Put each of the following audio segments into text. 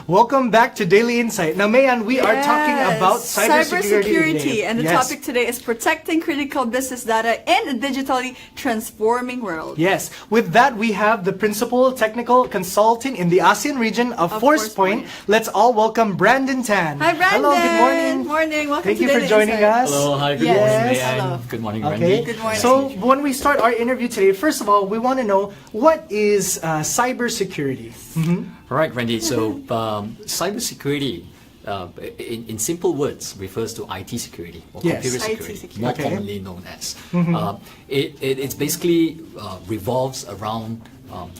Welcome back to Daily Insight. Now, Mayan, we are talking about cybersecurity today. And the topic today is protecting critical business data in a digitally transforming world. Yes. With that, we have the principal technical consultant in the ASEAN region of Forcepoint. Let's all welcome Brandon Tan. Hi, Brandon. Hello, good morning. Good morning. Welcome Thank to you for Daily joining Insight. us. Hello, hi, good morning, Mayan. Good morning, Randy. Good morning. So, when we start our interview today, first of all, we want to know what is cybersecurity? All right, Randy. So, cybersecurity, in simple words, refers to IT security or computer security, more commonly known as. It basically revolves around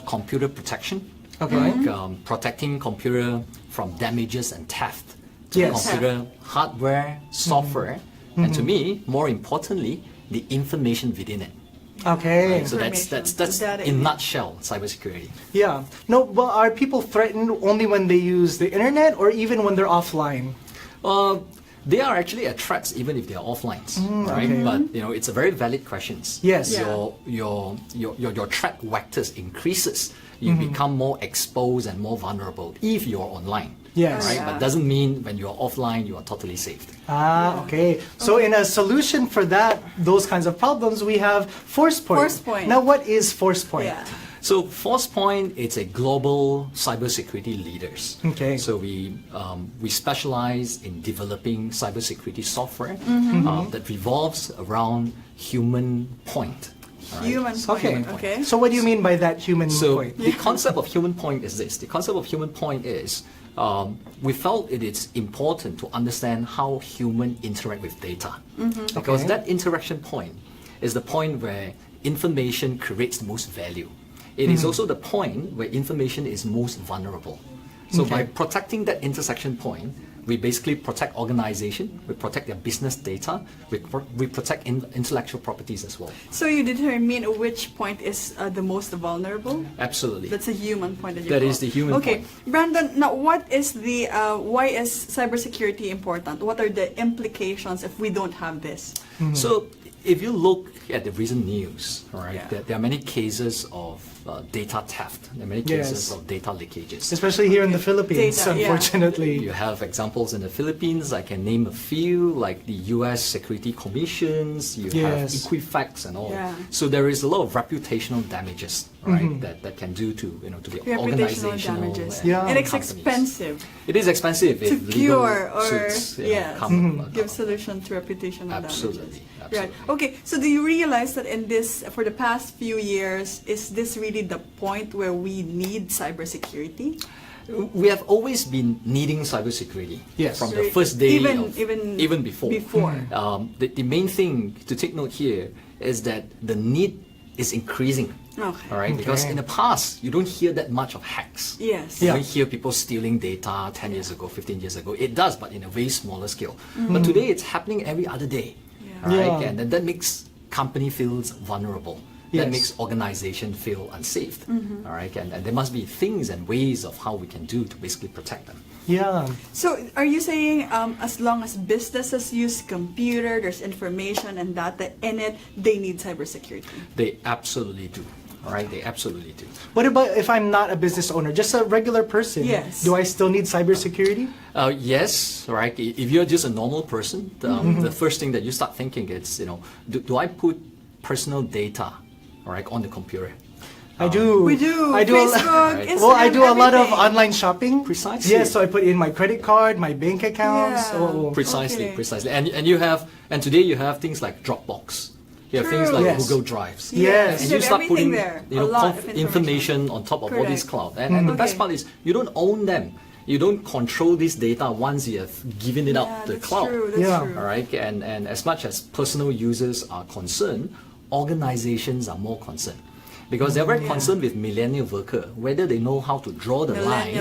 computer protection, like protecting computer from damages and theft to computer hardware, software, and to me, more importantly, the information within it. Okay. Right? So that's in a nutshell cybersecurity. Yeah. No, but are people threatened only when they use the internet or even when they're offline? They are actually a threat even if they are offline, right? Okay. But it's a very valid question. Yes. Your threat vectors increases. You become more exposed and more vulnerable if you're online. Yes. Right? But doesn't mean when you're offline you are totally safe. Okay. So in a solution for those kinds of problems, we have Forcepoint. Forcepoint. Now, what is Forcepoint? Yeah. So Forcepoint, it's a global cybersecurity leaders. Okay. So we specialize in developing cybersecurity software that revolves around human point. Right? Human point. Okay. So what do you mean by that human So point? the concept of human point is this. The concept of human point is we felt it is important to understand how humans interact with data. Because that interaction point is the point where information creates the most value. It is also the point where information is most vulnerable. So by protecting that intersection point, we basically protect organization, we protect their business data, we protect intellectual properties as well. So you determine which point is the most vulnerable? Absolutely. That's a human point that you That call. is the human point. Okay, Brandon, now what is the, why is cybersecurity important? What are the implications if we don't have this? So if you look at the recent news, all right, there are many cases of data theft. There are many cases of data leakages. Especially here in the Philippines, Data, unfortunately. You have examples in the Philippines. I can name a few, like the U.S. Security Commissions. You have Equifax and all. So there is a lot of reputational damages, right, that can do to the organizational damages. and it's companies. expensive. It is expensive To if cure legal or suits come. give solution to reputational Absolutely. damages. Absolutely. Right. Okay. So do you realize that in this, for the past few years, is this really the point where we need cybersecurity? We have always been needing cybersecurity from the first day, even before. The main thing to take note here is that the need is increasing. All right, because in the past you don't hear that much of hacks. Yes. You don't hear people stealing data 10 years ago, 15 years ago. It does, but in a way smaller scale. But today it's happening every other day. All right, and that makes company feels vulnerable. That makes organization feel unsafe. All right, and there must be things and ways of how we can do to basically protect them. Yeah. So are you saying as long as businesses use computer, there's information and data in it, they need cybersecurity? They absolutely do. All right, they absolutely do. What about if I'm not a business owner, just a regular person? Yes. Do I still need cybersecurity? Yes, right. If you're just a normal person, the first thing that you start thinking is, do I put personal data, all right, on the computer? I do. We do. I do. Facebook, Instagram, well, I do a lot of everything. online shopping. Precisely. Yes, so I put in my credit card, my bank accounts. Precisely. And today you have things like Dropbox. You have things like Google Drives. Yes. And you start putting information on top of all these cloud. And the best part is you don't own them. You don't control this data once you have given it up the cloud. That's true. All right. And as much as personal users are concerned, organizations are more concerned. Because they're very concerned with millennial worker, whether they know how to draw the line,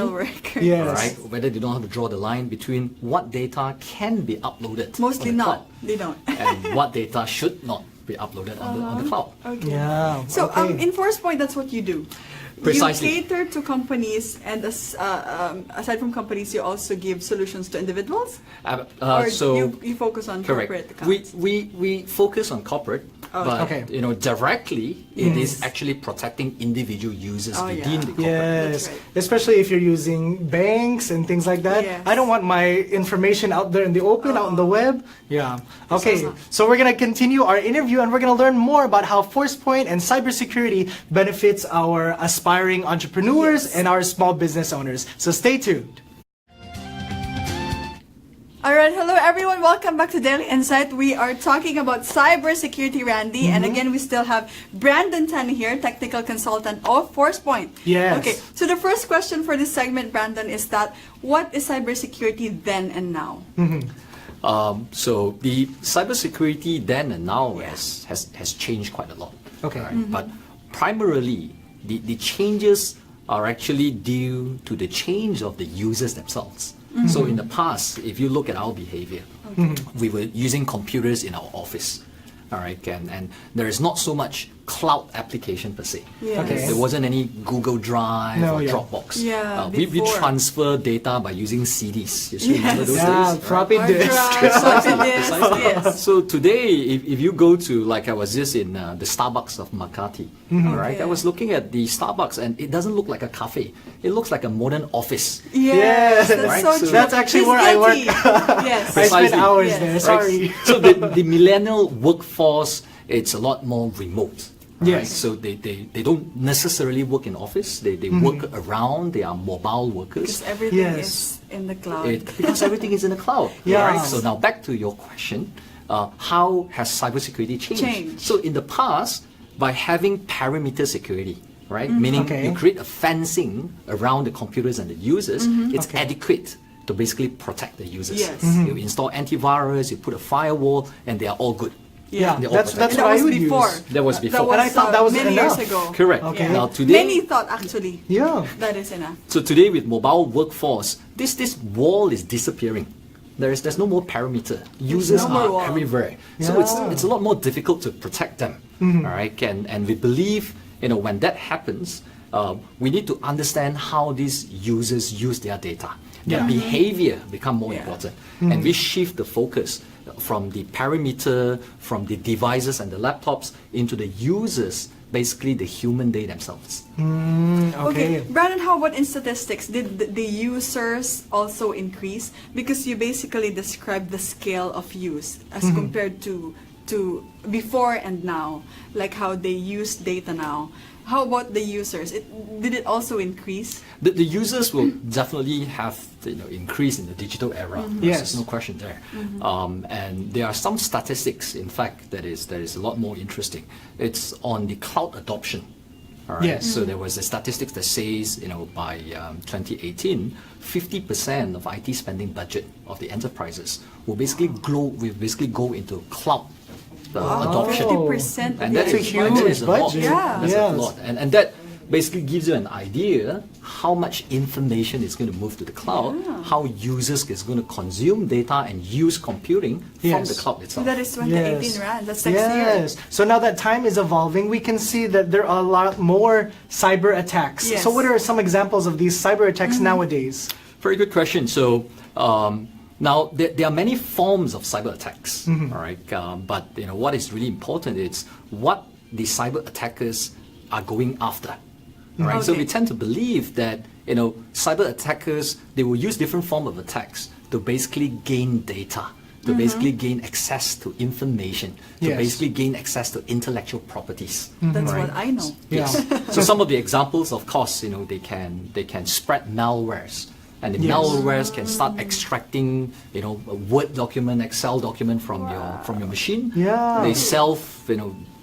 yes. right? Whether they know how to draw the line between what data can be uploaded. Mostly on the not. cloud, They don't. and what data should not be uploaded on the cloud. Okay. Yeah. So in Forcepoint, that's what you do. Precisely. You cater to companies, and aside from companies, you also give solutions to individuals? Or you focus on correct. corporate accounts? We focus on corporate, but Okay. directly it is actually protecting individual users within the corporate. Yes, That's right. especially if you're using banks and things like that. Yes. I don't want my information out there in the open, out on the web. Yeah. Okay, Precisely. so we're gonna continue our interview and we're gonna learn more about how Forcepoint and cybersecurity benefits our aspiring entrepreneurs Yes. and our small business owners. So stay tuned. All right, hello everyone. Welcome back to Daily Insight. We are talking about cybersecurity, Randy, and again we still have Brandon Tan here, technical consultant of Forcepoint. Yes. Okay, so the first question for this segment, Brandon, is that what is cybersecurity then and now? So the cybersecurity then and now has changed quite a lot. Okay. Right? But primarily, the changes are actually due to the change of the users themselves. So in the past, if you look at our behavior, we were using computers in our office. All right, and there is not so much cloud application per se. Yes. Okay. There wasn't any Google Drive No, or yeah. Dropbox. Yeah, we before. transfer data by using CDs. You still remember those Yeah, days? floppy Hard disk. drive, floppy disk, yes. So today, if you go to, like I was just in the Starbucks of Makati, all right? Okay. I was looking at the Starbucks and it doesn't look like a cafe. It looks like a modern office. Yes, Yes. that's Right, so so true. that's actually He's where I work. guilty. Yes. I spend Precisely. hours Yes. there, Right. sorry. So the millennial workforce, it's a lot more remote. Right? Yes. So they don't necessarily work in office. They work around. They are mobile workers. Because everything Yes. is in the cloud. Because everything is in the cloud. Yeah. Right? So now back to your question, how has cybersecurity changed? So in the past, by having perimeter security, right? Meaning Okay. you create a fencing around the computers and the users, it's Okay. adequate to basically protect the users. Yes. You install antivirus, you put a firewall, and they are all good. Yeah, They're all that's protected. And what that I was would before. use. That was before. And I thought that was many enough. years ago. Correct. Okay. Now today, Many thought actually Yeah. that is enough. So today with mobile workforce, this wall is disappearing. There's no more perimeter. Users no more are wall. everywhere. So Yeah. it's a lot more difficult to protect them. All right, and we believe when that happens, we need to understand how these users use their data. Their behavior become more important, and we shift the focus from the perimeter, from the devices and the laptops into the users, basically the human they themselves. Okay. Brandon, how about in statistics? Did the users also increase? Because you basically described the scale of use as compared to before and now, like how they use data now. How about the users? Did it also increase? The users will definitely have increase in the digital era. Yes. There's no question there. And there are some statistics, in fact, that is a lot more interesting. It's on the cloud adoption. All right. Yes. So there was a statistics that says, by 2018, 50% of IT spending budget of the enterprises will basically go into cloud adoption. 50% And of that's the a budget. huge lot. budget. Yeah. That's Yes. a lot. And that basically gives you an idea how much information is going to move to the cloud, how users is going to consume data and use computing from Yes. the cloud So itself. that is 2018, Yes. right? That's next year. Yes. So now that time is evolving, we can see that there are a lot more cyber attacks. Yes. So what are some examples of these cyber attacks nowadays? Very good question. So now there are many forms of cyber attacks, all right. But what is really important is what the cyber attackers are going after. All right. So Okay. we tend to believe that cyber attackers, they will use different form of attacks to basically gain data, to basically gain access to information, to Yes. basically gain access to intellectual properties. That's Right. what I know. Yeah. So some of the examples, of course, they can spread malwares. And the Yes. malwares can start extracting, a Word document, Excel document from your machine. Yeah. They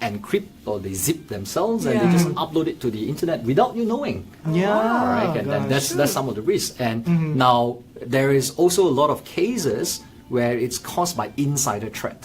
encrypt or they zip themselves and they Yeah. just upload it to the internet without you knowing. Yeah. All right, and then that's some of the risks. And now there is also a lot of cases where it's caused by insider threat.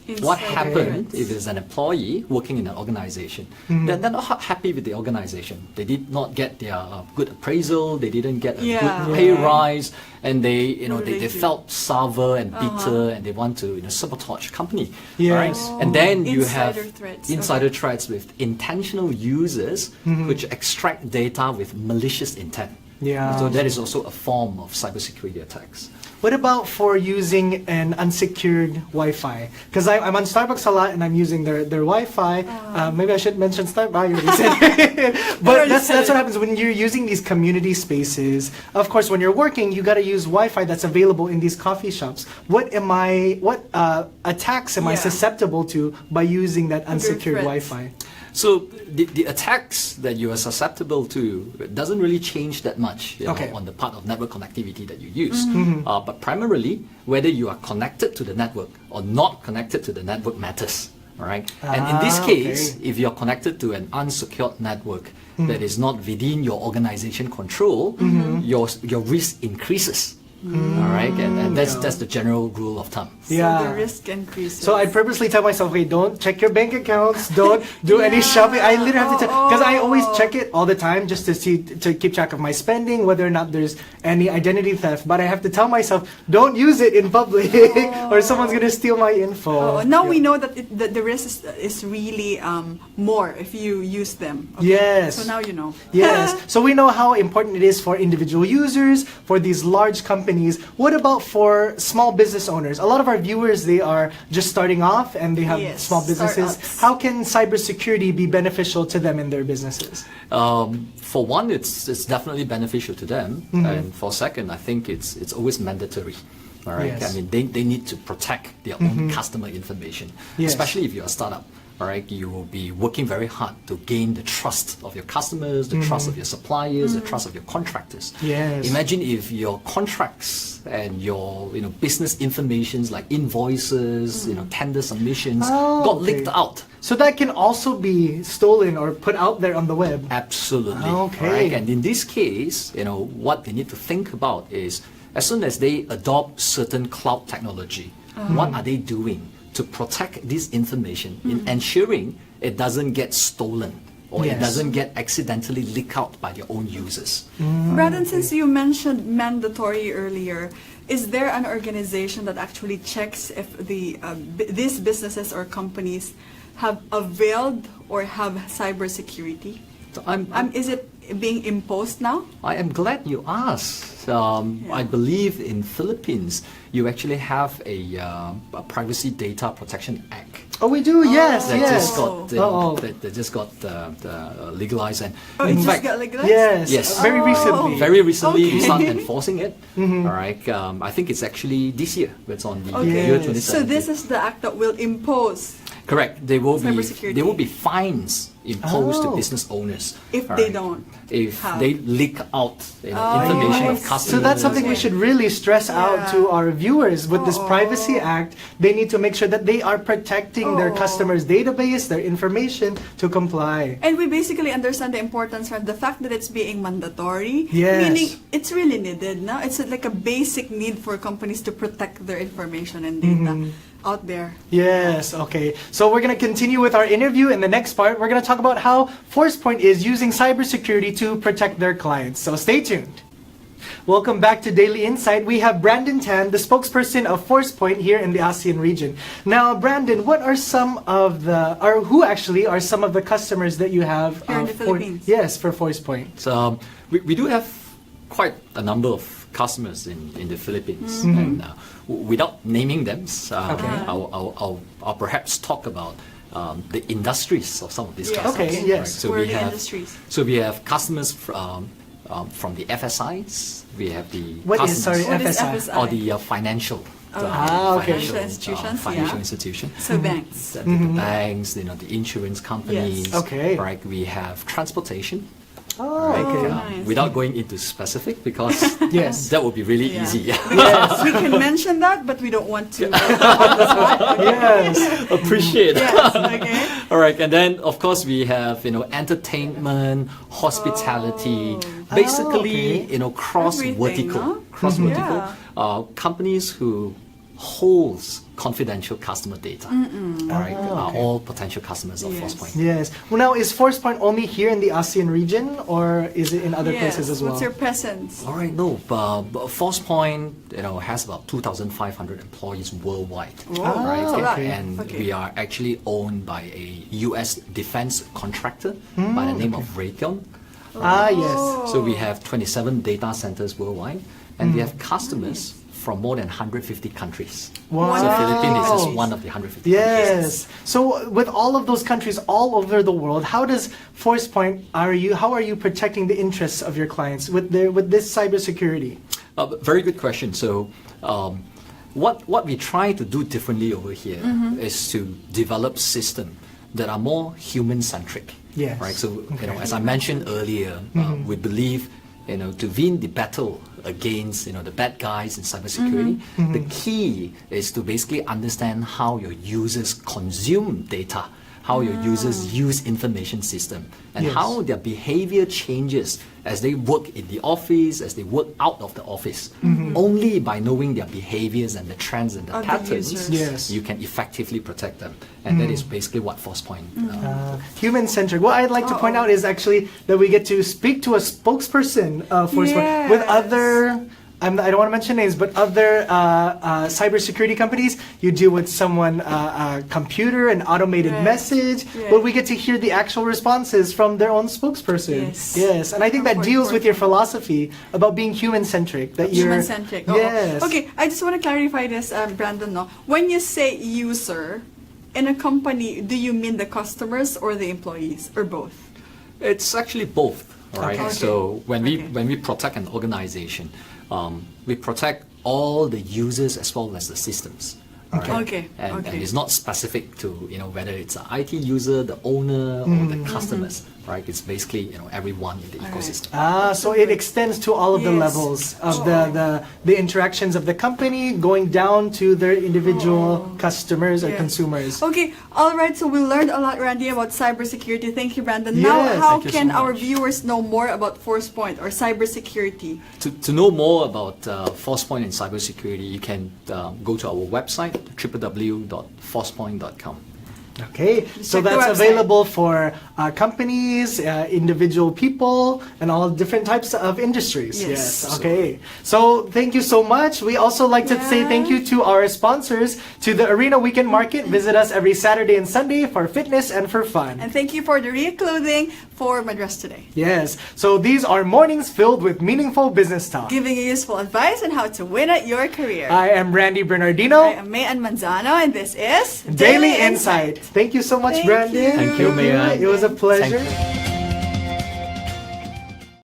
What Inside happened threats. if it's an employee working in an organization? Then they're not happy with the organization. They did not get their good appraisal. They didn't get a good pay rise, and they felt sour and bitter, and they want to sabotage company. Yes. Right? And then you have Insider threats. insider threats with intentional users which extract data with malicious intent. Yeah. So that is also a form of cybersecurity attacks. What about for using an unsecured Wi-Fi? Because I'm on Starbucks a lot and I'm using their Wi-Fi. Maybe I should mention Starbucks. I already said it. But that's what happens when you're using these community spaces. Of course, when you're working, you got to use Wi-Fi that's available in these coffee shops. What attacks am I susceptible to by using that unsecured threats. Wi-Fi? So the attacks that you are susceptible to doesn't really change that much on the part of network connectivity that you use. But primarily, whether you are connected to the network or not connected to the network matters. All right? And in this case, if you're connected to an unsecured network that is not within your organization control, your risk increases. All right, and that's the general rule of thumb. So the risk increases. So I purposely tell myself, hey, don't check your bank accounts, don't do any shopping. I literally have to because I always check it all the time just to keep track of my spending, whether or not there's any identity theft. But I have to tell myself, don't use it in public, or someone's gonna steal my info. Now we know that the risk is really more if you use them. Okay? Yes. So now you know. Yes. So we know how important it is for individual users, for these large companies. What about for small business owners? A lot of our viewers, they are just starting off and they have small businesses. Startups. How can cybersecurity be beneficial to them in their businesses? For one, it's definitely beneficial to them, and for second, I think it's always mandatory. All right, Yes. I mean they need to protect their own customer information, Yes. especially if you're a startup. All right, you will be working very hard to gain the trust of your customers, the trust of your suppliers, the trust of your contractors. Yes. Imagine if your contracts and your business informations like invoices, tender submissions got leaked out. So that can also be stolen or put out there on the web. Absolutely. Okay. Right? And in this case, what they need to think about is as soon as they adopt certain cloud technology, what are they doing to protect this information in ensuring it doesn't get stolen or it Yes. doesn't get accidentally leaked out by their own users. Brandon, since you mentioned mandatory earlier, is there an organization that actually checks if these businesses or companies have availed or have cybersecurity? So Is it being imposed now? I am glad you asked. I believe in Philippines, you actually have a Privacy Data Protection Act. Oh, we do. Yes. That Yes. just got that just got legalized, and Oh, in it just fact, got legalized? Yes. Yes. Very recently. very recently we Okay. started enforcing it. All right, I think it's actually this year. It's on the Okay. year Yes. 2017. So this is the act that will impose Correct. There will Cybersecurity. be fines imposed to Oh. business owners if all they right, don't. if have. they leak out information of yes. customers. So that's something we Okay. should really stress out Yeah. to our viewers with this Privacy Act. They need to make sure that they are protecting their Oh. customers' database, their information to comply. And we basically understand the importance of the fact that it's being mandatory. Yes. Meaning it's really needed now. It's like a basic need for companies to protect their information and data out there. Yes, okay. So we're going to continue with our interview. In the next part, we're going to talk about how Forcepoint is using cybersecurity to protect their clients. So stay tuned. Welcome back to Daily Insight. We have Brandon Tan, the spokesperson of Forcepoint here in the ASEAN region. Now, Brandon, what are some of who actually are some of the customers that you have? Here in the Philippines. Yes, for Forcepoint. So we do have quite a number of customers in the Philippines, and without naming them, I'll perhaps talk about the industries of some of these Yes. customers. Okay, yes. So Where we are the have industries? so we have customers from the FSIs. We have the What is, customers sorry, What is FSI? FSI? or the financial. okay. Financial institutions, financial yeah. institution. So banks. The banks, the insurance companies. Okay. Right. We have transportation. Oh, Right? okay. nice. Without going into specific, because Yes. that would be really Yeah. easy. Yes. We can mention that, but we don't want to. on the spot. Yes. Appreciate. Yes, okay. All right, and then of course we have entertainment, hospitality, basically okay. cross vertical, Everything, huh? cross vertical Yeah. companies who holds confidential customer data. Right? Are all potential customers of Yes. Forcepoint. Yes. Well, now, is Forcepoint only here in the ASEAN region, or is it in other Yes. places as well? What's your presence? All right, no, but Forcepoint, has about 2,500 employees worldwide. Right? that's a lot. And Okay. we are actually owned by a U.S. defense contractor by the name of Raytheon. Yes. So we have 27 data centers worldwide, and we have customers from more than 150 countries. Wow. So Philippines is just one of the 150 countries. Yes. So with all of those countries all over the world, how does Forcepoint how are you protecting the interests of your clients with this cybersecurity? Very good question. So, what we try to do differently over here is to develop systems that are more human-centric. Yes. Right. So, as I mentioned earlier, we believe, to win the battle against, the bad guys in cybersecurity, the key is to basically understand how your users consume data, how your users use information system, and Yes. how their behavior changes as they work in the office, as they work out of the office. Only by knowing their behaviors and the trends and the Of the patterns, users. Yes. you can effectively protect them. And that is basically what Forcepoint Human-centric. What I'd like to point out is actually that we get to speak to a spokesperson of Forcepoint with Yes. other. I don't want to mention names, but other cybersecurity companies, you deal with someone, computer, an automated Right. message, Right. but we get to hear the actual responses from their own spokesperson. Yes. And I think that deals with your philosophy about being human-centric. That you're Human-centric. Oh, Yes. Okay, I just want to clarify this, Brandon. No? When you say user, in a company, do you mean the customers or the employees, or both? It's actually both. All right. Okay. So when we protect an organization, we protect all the users as well as the systems. all right? Okay. And Okay. it's not specific to whether it's an IT user, the owner, or the customers. Right. It's basically everyone in the ecosystem. So it extends to all of the Yes. levels of the interactions of the company, going down to their individual customers or Yes. consumers. Okay, all right. So we learned a lot, Randy, about cybersecurity. Thank you, Brandon. Yes, Now, how thank you so can our much. viewers know more about Forcepoint or cybersecurity? To know more about Forcepoint and cybersecurity, you can go to our website, www.forcepoint.com. Okay, so check the that's website. available for companies, individual people, and all different types of industries. Yes. Okay. So thank you so much. We also like to say thank you to our sponsors, to the Arena Weekend Market. Visit us every Saturday and Sunday for fitness and for fun. And thank you for the Real Clothing for Madras Today, Yes. So these are mornings filled with meaningful business talk. giving you useful advice on how to win at your career. I am Randy Bernardino. I am Mayan Manzano, and this is Daily Insight. Thank you so much, Thank Brandon. you. Thank you, Mayan. It was a pleasure. Thank you.